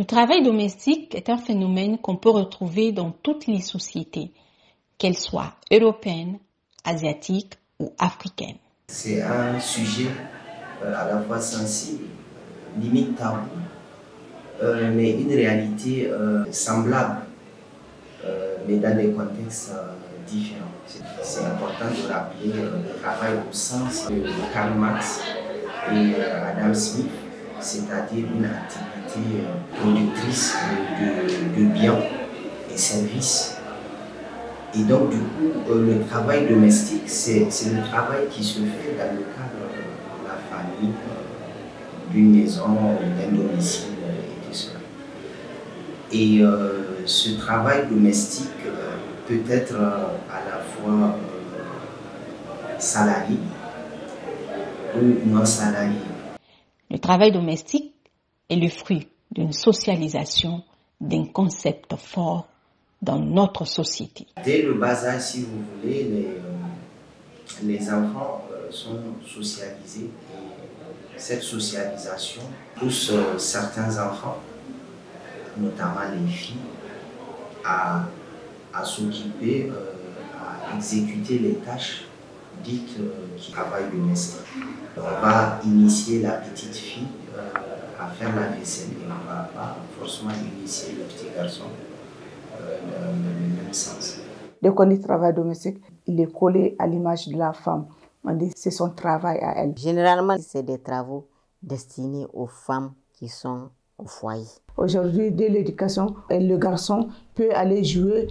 Le travail domestique est un phénomène qu'on peut retrouver dans toutes les sociétés, qu'elles soient européennes, asiatiques ou africaines. C'est un sujet à la fois sensible, limite tabou, mais une réalité semblable, mais dans des contextes différents. C'est important de rappeler le travail au sens de Karl Marx et Adam Smith, c'est-à-dire une activité productrice de biens et services. Et donc, du coup, le travail domestique, c'est le travail qui se fait dans le cadre de la famille, d'une maison, d'un domicile et tout cela. Et ce travail domestique peut être à la fois salarié ou non salarié. Le travail domestique est le fruit d'une socialisation d'un concept fort dans notre société. Dès le bas âge, si vous voulez, les enfants sont socialisés. Et cette socialisation pousse certains enfants, notamment les filles, à s'occuper, à exécuter les tâches dites qui travaillent domestique. On va initier la petite fille à faire la vaisselle et on ne va pas forcément initier le petit garçon dans le même sens. Dès qu'on dit travail domestique, il est collé à l'image de la femme. On dit que c'est son travail à elle. Généralement, c'est des travaux destinés aux femmes qui sont au foyer. Aujourd'hui, dès l'éducation, le garçon peut aller jouer,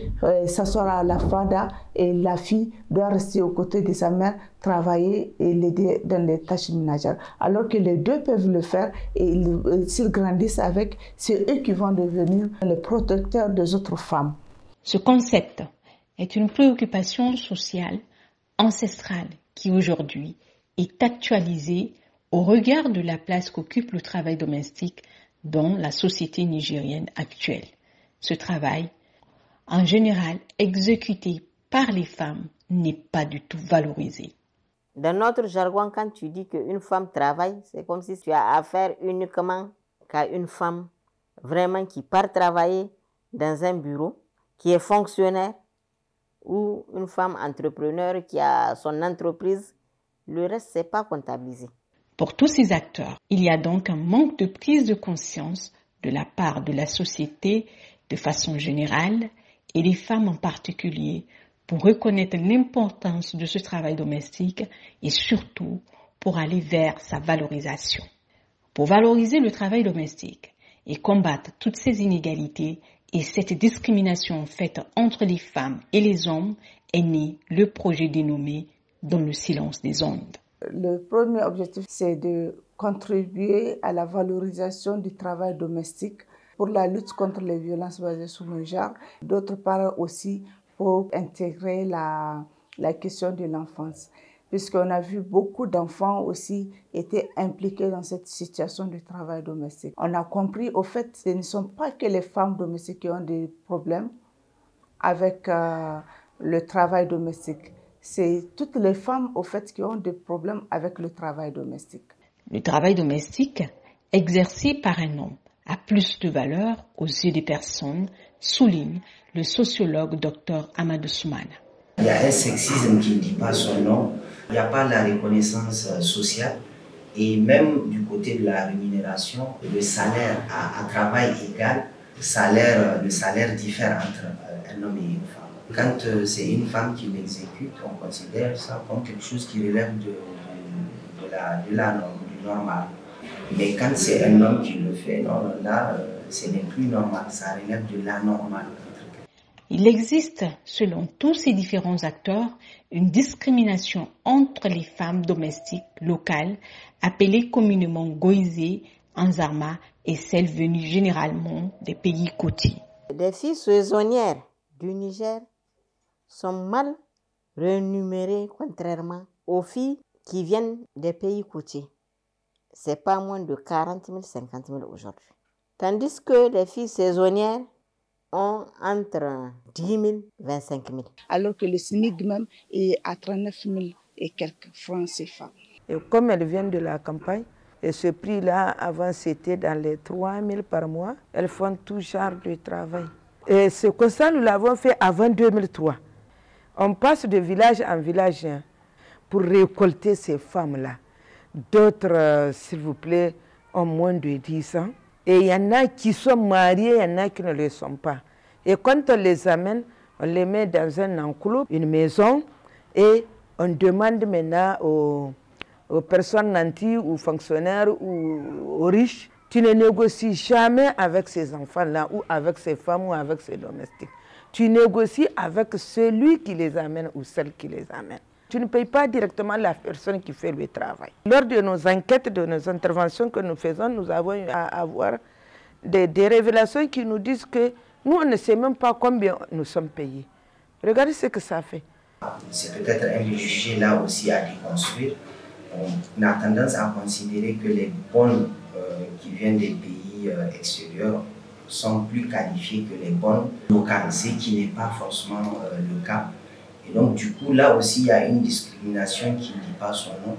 s'asseoir à la fada et la fille doit rester aux côtés de sa mère, travailler et l'aider dans les tâches ménagères. Alors que les deux peuvent le faire et s'ils grandissent avec, c'est eux qui vont devenir les protecteurs des autres femmes. Ce concept est une préoccupation sociale ancestrale qui aujourd'hui est actualisée au regard de la place qu'occupe le travail domestique dans la société nigérienne actuelle. Ce travail, en général exécuté par les femmes, n'est pas du tout valorisé. Dans notre jargon, quand tu dis qu'une femme travaille, c'est comme si tu as affaire uniquement qu'à une femme vraiment qui part travailler dans un bureau, qui est fonctionnaire, ou une femme entrepreneur qui a son entreprise. Le reste, ce n'est pas comptabilisé. Pour tous ces acteurs, il y a donc un manque de prise de conscience de la part de la société de façon générale et des femmes en particulier pour reconnaître l'importance de ce travail domestique et surtout pour aller vers sa valorisation. Pour valoriser le travail domestique et combattre toutes ces inégalités et cette discrimination faite entre les femmes et les hommes est né le projet dénommé « Dans le silence des ondes ». Le premier objectif, c'est de contribuer à la valorisation du travail domestique pour la lutte contre les violences basées sur le genre. D'autre part aussi pour intégrer la question de l'enfance. Puisqu'on a vu beaucoup d'enfants aussi étaient impliqués dans cette situation de travail domestique. On a compris au fait que ce ne sont pas que les femmes domestiques qui ont des problèmes avec le travail domestique. C'est toutes les femmes, au fait, qui ont des problèmes avec le travail domestique. Le travail domestique, exercé par un homme, a plus de valeur aux yeux des personnes, souligne le sociologue Dr Amadou Soumana. Il y a un sexisme qui ne dit pas son nom, il n'y a pas la reconnaissance sociale et même du côté de la rémunération, le salaire à travail égal, le salaire diffère entre un homme et une femme. Quand c'est une femme qui l'exécute, on considère ça comme quelque chose qui relève de la norme, du normal. Mais quand c'est un homme qui le fait, non, là, ce n'est plus normal, ça relève de l'anormal. Il existe, selon tous ces différents acteurs, une discrimination entre les femmes domestiques locales, appelées communément Goïsé, Anzarma, et celles venues généralement des pays côtiers. Les filles saisonnières du Niger sont mal rémunérées contrairement aux filles qui viennent des pays côtiers. C'est pas moins de 40 000, 50 000 aujourd'hui. Tandis que les filles saisonnières ont entre 10 000 et 25 000. Alors que le SMIC même est à 39 000 et quelques francs CFA. Et comme elles viennent de la campagne, Et ce prix-là, avant, c'était dans les 3 000 par mois. Elles font tout genre de travail. Et ce constat, nous l'avons fait avant 2003. On passe de village en village pour récolter ces femmes-là. D'autres, s'il vous plaît, ont moins de 10 ans. Et il y en a qui sont mariés, il y en a qui ne le sont pas. Et quand on les amène, on les met dans un enclos, une maison, et on demande maintenant aux personnes nantis, aux fonctionnaires ou aux riches, tu ne négocies jamais avec ces enfants-là, ou avec ces femmes, ou avec ces domestiques. Tu négocies avec celui qui les amène ou celle qui les amène. Tu ne payes pas directement la personne qui fait le travail. Lors de nos enquêtes, de nos interventions que nous faisons, nous avons eu à avoir des révélations qui nous disent que nous, on ne sait même pas combien nous sommes payés. Regardez ce que ça fait. C'est peut-être un préjugé là aussi à déconstruire. On a tendance à considérer que les bonnes qui viennent des pays extérieurs sont plus qualifiées que les bonnes locales, ce qui n'est pas forcément le cas. Et donc, du coup, là aussi, il y a une discrimination qui ne dit pas son nom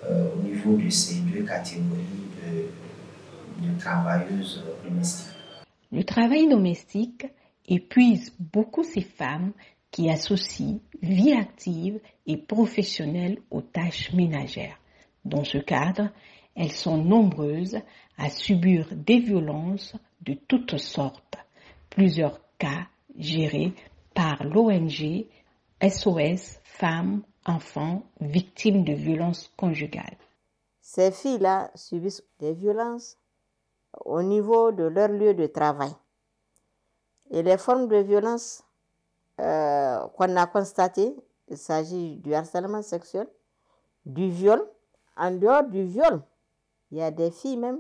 au niveau de ces deux catégories de travailleuses domestiques. Le travail domestique épuise beaucoup ces femmes qui associent vie active et professionnelle aux tâches ménagères. Dans ce cadre, elles sont nombreuses à subir des violences de toutes sortes. Plusieurs cas gérés par l'ONG SOS Femmes, Enfants, Victimes de violences conjugales. Ces filles-là subissent des violences au niveau de leur lieu de travail. Et les formes de violence qu'on a constatées, il s'agit du harcèlement sexuel, du viol. En dehors du viol, il y a des filles même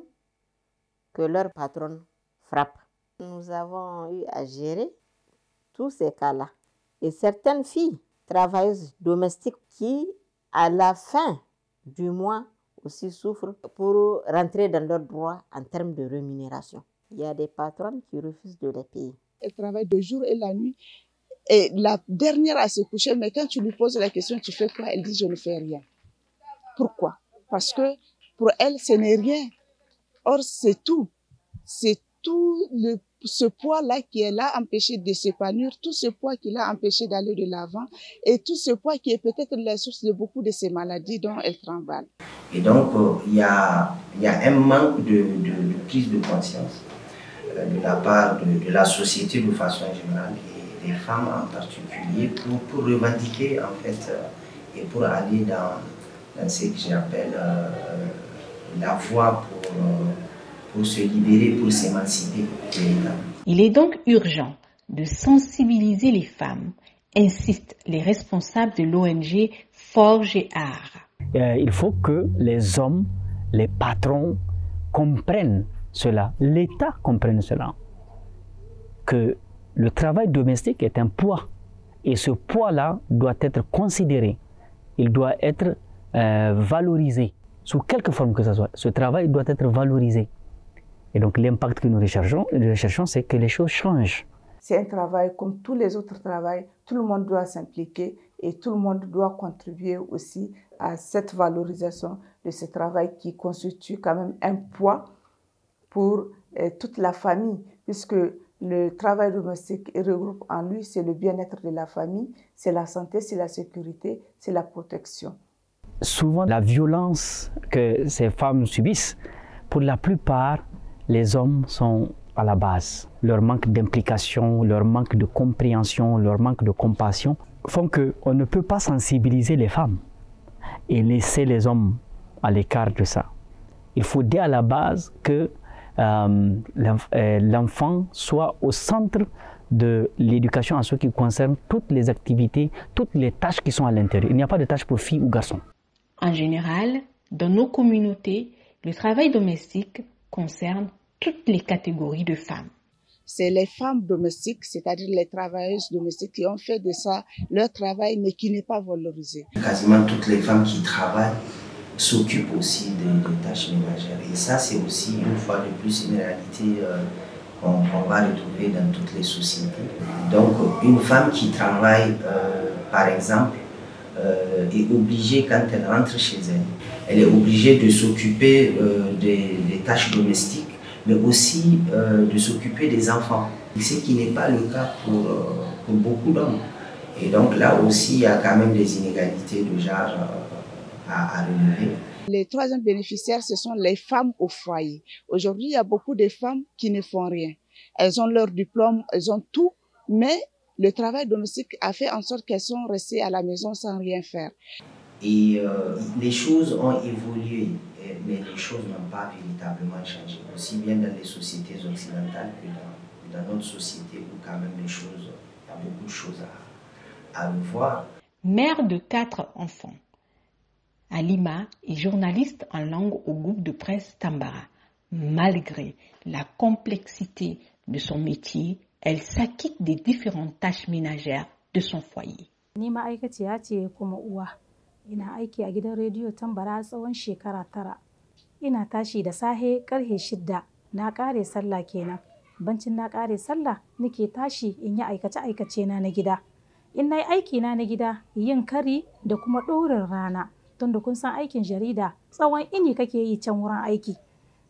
que leur patronne frappe. Nous avons eu à gérer tous ces cas-là. Et certaines filles travailleuses domestiques qui, à la fin du mois, aussi souffrent pour rentrer dans leurs droits en termes de rémunération. Il y a des patronnes qui refusent de les payer. Elle travaille de jour et la nuit. Et la dernière à se coucher, mais quand tu lui poses la question, tu fais quoi? Elle dit, je ne fais rien. Pourquoi? Parce que pour elle, ce n'est rien. Or, c'est tout. C'est tout ce poids-là qui l'a empêché de s'épanouir, tout ce poids qui l'a empêché d'aller de l'avant et tout ce poids qui est peut-être la source de beaucoup de ces maladies dont elle travaille. Et donc, il y a un manque de prise de conscience de la part de la société de façon générale et des femmes en particulier pour revendiquer en fait et pour aller dans ce que j'appelle la voie pour se libérer, pour s'émanciper. Il est donc urgent de sensibiliser les femmes, insistent les responsables de l'ONG Forge et Art. Il faut que les hommes, les patrons comprennent cela, l'État comprenne cela, que le travail domestique est un poids et ce poids-là doit être considéré, il doit être valorisé, sous quelque forme que ce soit. Ce travail doit être valorisé. Et donc l'impact que nous recherchons, c'est que les choses changent. C'est un travail comme tous les autres travails, tout le monde doit s'impliquer et tout le monde doit contribuer aussi à cette valorisation de ce travail qui constitue quand même un poids pour toute la famille, puisque le travail domestique regroupe en lui, c'est le bien-être de la famille, c'est la santé, c'est la sécurité, c'est la protection. Souvent, la violence que ces femmes subissent, pour la plupart, les hommes sont à la base. Leur manque d'implication, leur manque de compréhension, leur manque de compassion font qu'on ne peut pas sensibiliser les femmes et laisser les hommes à l'écart de ça. Il faut dès à la base que l'enfant soit au centre de l'éducation en ce qui concerne toutes les activités, toutes les tâches qui sont à l'intérieur. Il n'y a pas de tâches pour filles ou garçons. En général, dans nos communautés, le travail domestique concerne toutes les catégories de femmes. C'est les femmes domestiques, c'est-à-dire les travailleuses domestiques qui ont fait de ça leur travail, mais qui n'est pas valorisé. Quasiment toutes les femmes qui travaillent s'occupent aussi des tâches ménagères. Et ça, c'est aussi, une fois de plus, une réalité qu'on va retrouver dans toutes les sociétés. Donc, une femme qui travaille, par exemple, est obligée, quand elle rentre chez elle, elle est obligée de s'occuper des tâches domestiques, mais aussi de s'occuper des enfants, ce qui n'est pas le cas pour beaucoup d'hommes. Et donc là aussi, il y a quand même des inégalités de genre à relever. Les troisièmes bénéficiaires, ce sont les femmes au foyer. Aujourd'hui, il y a beaucoup de femmes qui ne font rien. Elles ont leur diplôme, elles ont tout, mais le travail domestique a fait en sorte qu'elles sont restées à la maison sans rien faire. Et les choses ont évolué, mais les choses n'ont pas véritablement changé, aussi bien dans les sociétés occidentales que dans notre société où quand même les choses, il y a beaucoup de choses à revoir. Mère de 4 enfants, Halima est journaliste en langue au groupe de presse Tambara. Malgré la complexité de son métier, elle s'acquitte des différentes tâches ménagères de son foyer. Ni ma'aikaciya ce kuma uwa. Ina aiki a gidan rediyo Tambara tsawon shekara 9. Ina tashi da sahe karfe 6 na kare sallah kenan. Bancin na kare sallah nake tashi in yi aikace-aikace na gida. In nayi aiki na gida yin kari da kuma ɗorin rana. Tunda kun san aikin jarida tsawon ini kake yi can wurin aiki.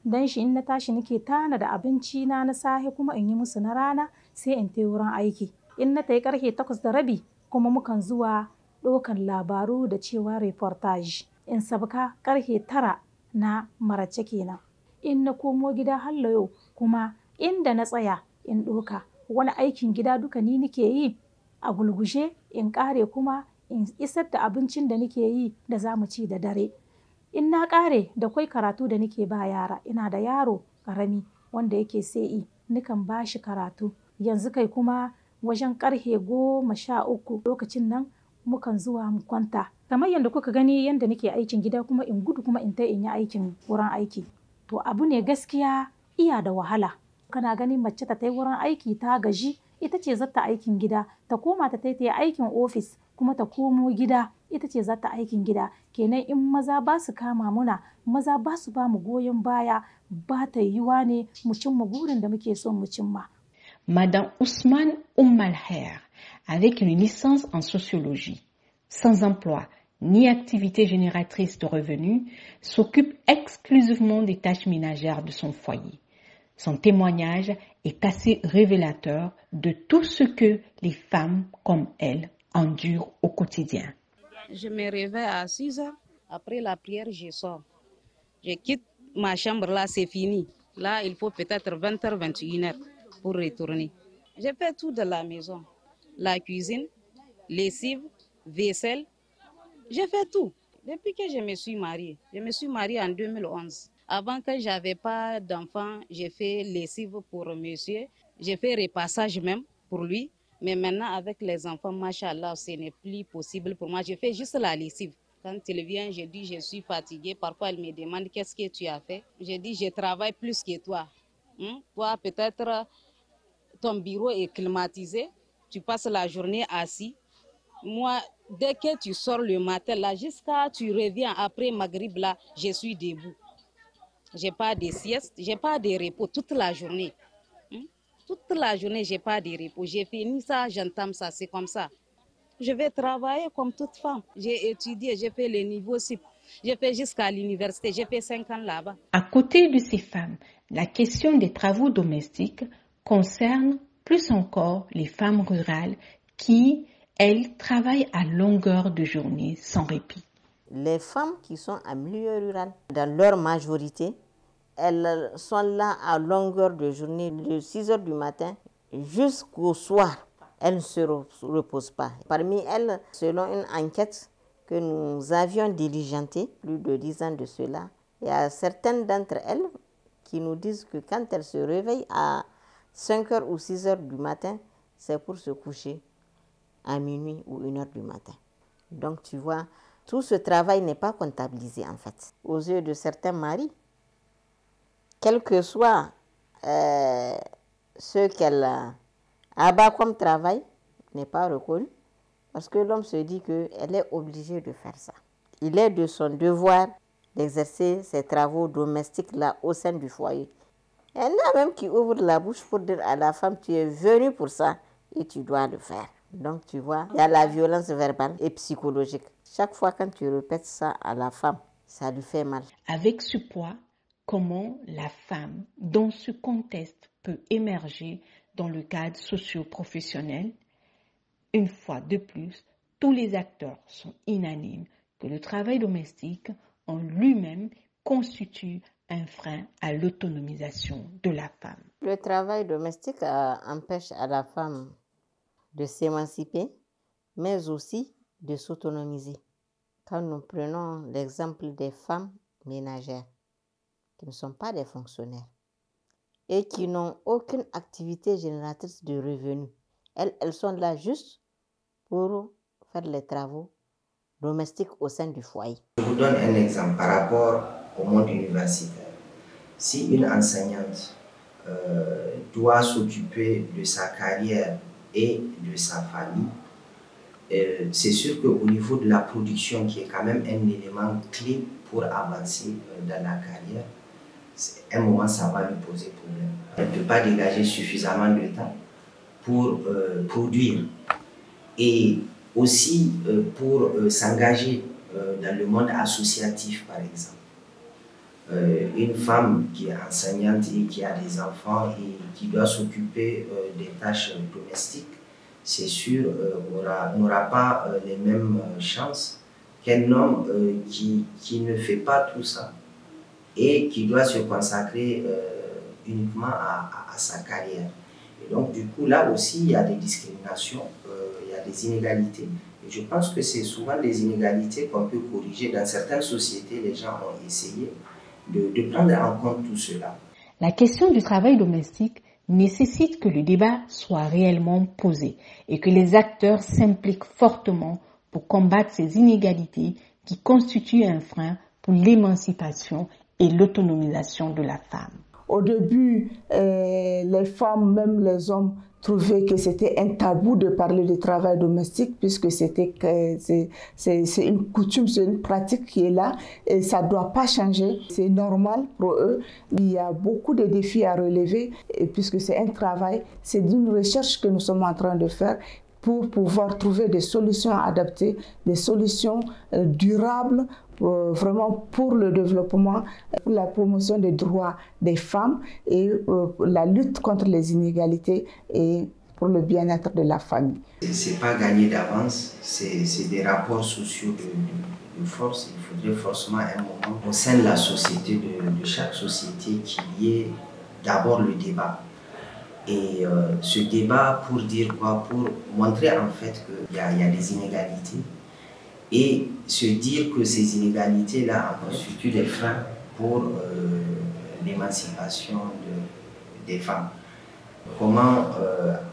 Dan shi in na tashi nake tana da abinci na sahe kuma in yi musu na rana sai in tai wurin aiki. In na tayi karfe 8:30 kuma mukan zuwa ɗaukan labaru da cewa reportage. In sabka karfe 9 na marace kenan. In na komo gida hallo kuma inda na tsaya in ɗauka wani aikin gida duka ni nake yi a gulgushe in ƙare kuma in isar da abincin da nake yi da za mu ci da dare. In na ƙare da kwai karatu da nake ba yara, ina da yaro ƙarami wanda yake sai nikan ba shi karatu. Yanzu kai kuma wajen ƙarfe 13 lokacin nan mukan zuwa mu kwanta. Kamar yadda kuka gani yadda nake aikin gida kuma in gudu kuma in yi aikin wurin aiki. To abu ne gaskiya iya da wahala. Kana ganin mace ta tai wurin aiki ta gaji, ita ce zata aikin gida, ta koma ta tai aikin ofis kuma ta komo gida, ita ce zata aikin gida. Kenan in maza ba su kama muna, maza ba su ba mu goyon baya, ba ta yiwa ne mu cimma burin da muke son mu cimma. Madame Ousmane Oumalher, avec une licence en sociologie, sans emploi ni activité génératrice de revenus, s'occupe exclusivement des tâches ménagères de son foyer. Son témoignage est assez révélateur de tout ce que les femmes comme elle endurent au quotidien. Je me réveille à 6 heures. Après la prière, je sors. Je quitte ma chambre, là, c'est fini. Là, il faut peut-être 20h, 21h pour retourner. Je fais tout de la maison. La cuisine, lessive, vaisselle. Je fais tout. Depuis que je me suis mariée en 2011. Avant que je n'avais pas d'enfant, j'ai fait lessive pour monsieur. J'ai fait repassage même pour lui. Mais maintenant, avec les enfants, machallah, ce n'est plus possible pour moi. Je fais juste la lessive. Quand il vient, je dis, je suis fatiguée. Parfois, il me demande, qu'est-ce que tu as fait? Je dis, je travaille plus que toi. Toi, peut-être, ton bureau est climatisé. Tu passes la journée assis. Moi, dès que tu sors le matin, là, jusqu'à tu reviens après Maghrib, là, je suis debout. Je n'ai pas de sieste, je n'ai pas de repos toute la journée. Toute la journée, je n'ai pas de repos. J'ai fini ça, j'entame ça, c'est comme ça. Je vais travailler comme toute femme. J'ai étudié, j'ai fait le niveau CIP. J'ai fait jusqu'à l'université, j'ai fait 5 ans là-bas. À côté de ces femmes, la question des travaux domestiques concerne plus encore les femmes rurales qui, elles, travaillent à longueur de journée sans répit. Les femmes qui sont en milieu rural, dans leur majorité, elles sont là à longueur de journée, de 6 heures du matin jusqu'au soir. Elles ne se reposent pas. Parmi elles, selon une enquête que nous avions diligentée, plus de 10 ans de cela, il y a certaines d'entre elles qui nous disent que quand elles se réveillent à 5 heures ou 6 heures du matin, c'est pour se coucher à minuit ou 1 heure du matin. Donc tu vois, tout ce travail n'est pas comptabilisé en fait. Aux yeux de certains maris, quel que soit ce qu'elle abat comme travail, n'est pas reconnu, parce que l'homme se dit qu'elle est obligée de faire ça. Il est de son devoir d'exercer ses travaux domestiques-là au sein du foyer. Il y en a même qui ouvrent la bouche pour dire à la femme, tu es venue pour ça et tu dois le faire. Donc tu vois, il y a la violence verbale et psychologique. Chaque fois quand tu répètes ça à la femme, ça lui fait mal. Avec ce poids, comment la femme, dans ce contexte, peut émerger dans le cadre socio-professionnel? Une fois de plus, tous les acteurs sont unanimes que le travail domestique en lui-même constitue un frein à l'autonomisation de la femme. Le travail domestique empêche à la femme de s'émanciper, mais aussi de s'autonomiser. Quand nous prenons l'exemple des femmes ménagères, qui ne sont pas des fonctionnaires et qui n'ont aucune activité génératrice de revenus, elles sont là juste pour faire les travaux domestiques au sein du foyer. Je vous donne un exemple par rapport au monde universitaire. Si une enseignante doit s'occuper de sa carrière et de sa famille, c'est sûr qu'au niveau de la production, qui est quand même un élément clé pour avancer dans la carrière, à un moment ça va lui poser problème. Elle ne peut pas dégager suffisamment de temps pour produire et aussi pour s'engager dans le monde associatif, par exemple. Une femme qui est enseignante et qui a des enfants et qui doit s'occuper des tâches domestiques, c'est sûr, n'aura pas les mêmes chances qu'un homme qui ne fait pas tout ça et qui doit se consacrer uniquement à sa carrière. Et donc, du coup, là aussi, il y a des discriminations, il y a des inégalités. Et je pense que c'est souvent des inégalités qu'on peut corriger. Dans certaines sociétés, les gens ont essayé de prendre en compte tout cela. La question du travail domestique nécessite que le débat soit réellement posé et que les acteurs s'impliquent fortement pour combattre ces inégalités qui constituent un frein pour l'émancipation et l'autonomisation de la femme. Au début, les femmes, même les hommes, trouvaient que c'était un tabou de parler de travail domestique puisque c'est une coutume, c'est une pratique qui est là et ça ne doit pas changer. C'est normal pour eux. Il y a beaucoup de défis à relever et puisque c'est un travail, c'est une recherche que nous sommes en train de faire pour pouvoir trouver des solutions adaptées, des solutions durables, vraiment pour le développement, pour la promotion des droits des femmes et la lutte contre les inégalités et pour le bien-être de la famille. Ce n'est pas gagné d'avance, c'est des rapports sociaux de force. Il faudrait forcément un moment au sein de la société, de chaque société, qu'il y ait d'abord le débat. Et ce débat pour dire quoi? Pour montrer en fait qu'il y a des inégalités et se dire que ces inégalités-là constituent des freins pour l'émancipation des femmes. Comment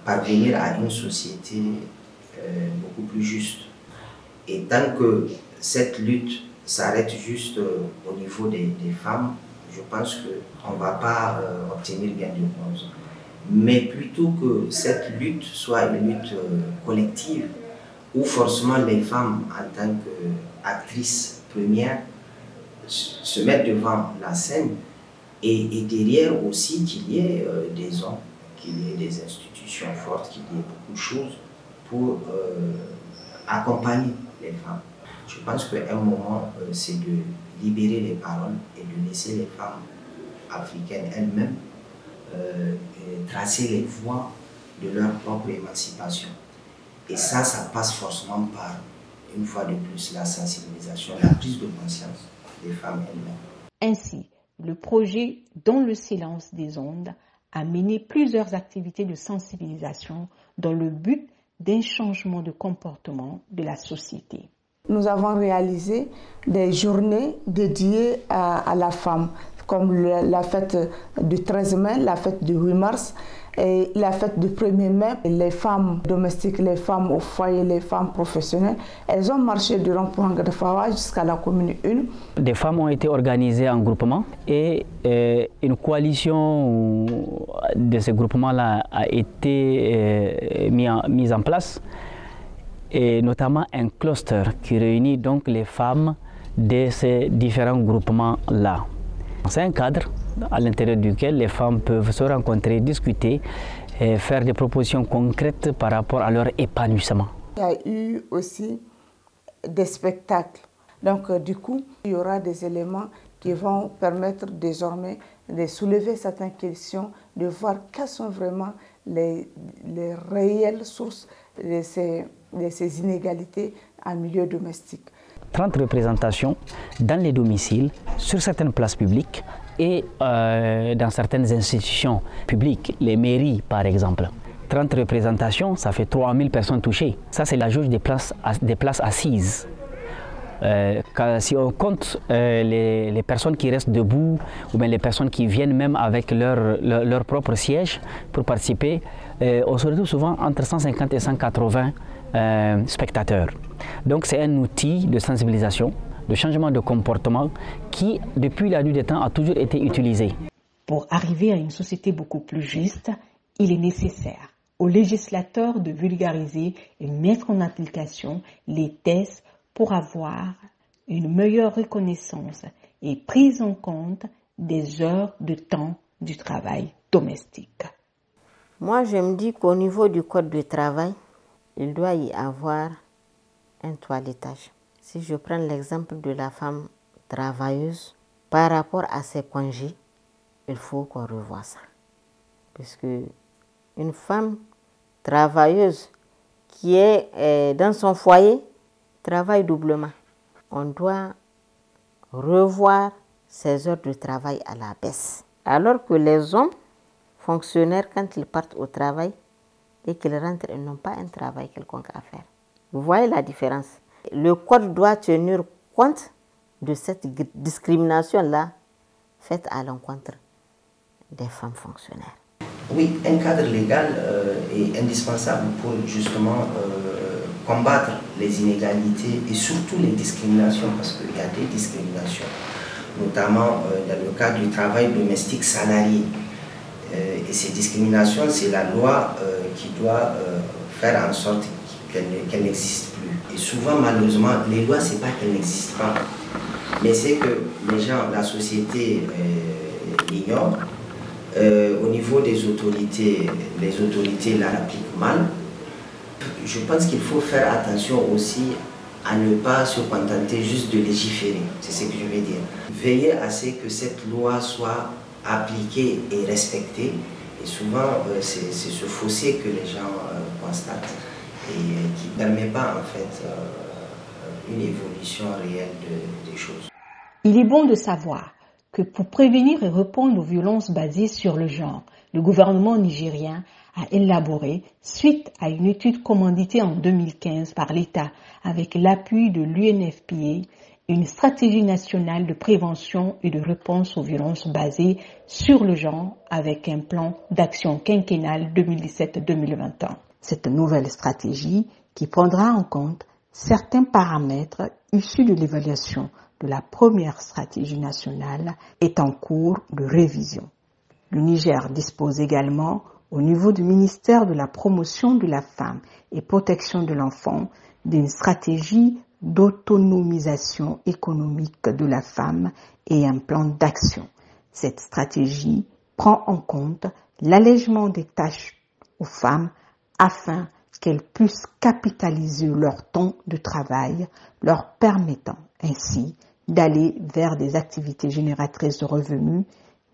parvenir à une société beaucoup plus juste? Et tant que cette lutte s'arrête juste au niveau des femmes, je pense qu'on ne va pas obtenir gain de cause. Mais plutôt que cette lutte soit une lutte collective, où forcément les femmes, en tant qu'actrices premières, se mettent devant la scène, et derrière aussi qu'il y ait des hommes, qu'il y ait des institutions fortes, qu'il y ait beaucoup de choses pour accompagner les femmes. Je pense qu'à un moment, c'est de libérer les paroles et de laisser les femmes africaines elles-mêmes tracer les voies de leur propre émancipation. Et ça passe forcément par, une fois de plus, la sensibilisation, la prise de conscience des femmes elles-mêmes. Ainsi, le projet Dans le silence des ondes a mené plusieurs activités de sensibilisation dans le but d'un changement de comportement de la société. Nous avons réalisé des journées dédiées à la femme, comme la fête du 13 mai, la fête du 8 mars et la fête du 1er mai. Les femmes domestiques, les femmes au foyer, les femmes professionnelles, elles ont marché du rond-point de Fawa jusqu'à la commune 1. Des femmes ont été organisées en groupement et une coalition de ces groupements-là a été mise en place, et notamment un cluster qui réunit donc les femmes de ces différents groupements-là. C'est un cadre à l'intérieur duquel les femmes peuvent se rencontrer, discuter et faire des propositions concrètes par rapport à leur épanouissement. Il y a eu aussi des spectacles. Donc, du coup, il y aura des éléments qui vont permettre désormais de soulever certaines questions, de voir quelles sont vraiment les réelles sources de ces inégalités en milieu domestique. 30 représentations dans les domiciles, sur certaines places publiques et dans certaines institutions publiques, les mairies par exemple. 30 représentations, ça fait 3000 personnes touchées. Ça, c'est la jauge des places assises. Si on compte les personnes qui restent debout ou bien les personnes qui viennent même avec leur propre siège pour participer, on se retrouve souvent entre 150 et 180 spectateurs. Donc c'est un outil de sensibilisation, de changement de comportement qui, depuis la nuit des temps, a toujours été utilisé. Pour arriver à une société beaucoup plus juste, il est nécessaire aux législateurs de vulgariser et mettre en application les tests pour avoir une meilleure reconnaissance et prise en compte des heures de temps du travail domestique. Moi, je me dis qu'au niveau du code du travail, il doit y avoir un toilettage. Si je prends l'exemple de la femme travailleuse, par rapport à ses congés, il faut qu'on revoie ça. Parce que une femme travailleuse qui est dans son foyer travaille doublement. On doit revoir ses heures de travail à la baisse. Alors que les hommes fonctionnaires, quand ils partent au travail et qu'ils rentrent, ils n'ont pas un travail quelconque à faire. Vous voyez la différence? Le code doit tenir compte de cette discrimination-là faite à l'encontre des femmes fonctionnaires. Oui, un cadre légal est indispensable pour justement combattre les inégalités et surtout les discriminations, parce qu'il y a des discriminations, notamment dans le cadre du travail domestique salarié. Et ces discriminations, c'est la loi qui doit faire en sorte qu'elles n'existent plus. Et souvent, malheureusement, les lois, c'est pas qu'elles n'existent pas, mais c'est que les gens, la société l'ignorent. Au niveau des autorités, les autorités l'appliquent mal. Je pense qu'il faut faire attention aussi à ne pas se contenter juste de légiférer, c'est ce que je veux dire. Veiller à ce que cette loi soit appliquée et respectée. Et souvent, c'est ce fossé que les gens constatent et qui ne permet pas en fait une évolution réelle des choses. Il est bon de savoir que pour prévenir et répondre aux violences basées sur le genre, le gouvernement nigérien a élaboré, suite à une étude commanditée en 2015 par l'État avec l'appui de l'UNFPA, une stratégie nationale de prévention et de réponse aux violences basées sur le genre avec un plan d'action quinquennal 2017-2021. Cette nouvelle stratégie, qui prendra en compte certains paramètres issus de l'évaluation de la première stratégie nationale, est en cours de révision. Le Niger dispose également, au niveau du ministère de la Promotion de la Femme et Protection de l'Enfant, d'une stratégie d'autonomisation économique de la femme et un plan d'action. Cette stratégie prend en compte l'allègement des tâches aux femmes afin qu'elles puissent capitaliser leur temps de travail, leur permettant ainsi d'aller vers des activités génératrices de revenus,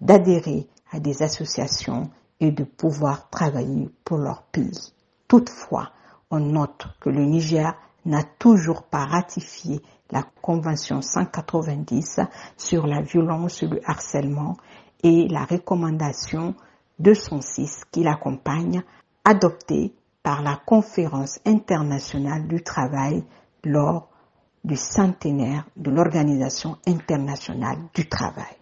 d'adhérer à des associations et de pouvoir travailler pour leur pays. Toutefois, on note que le Niger n'a toujours pas ratifié la Convention 190 sur la violence et le harcèlement et la recommandation 206 qui l'accompagne, adoptée par la Conférence internationale du travail lors du centenaire de l'Organisation internationale du travail.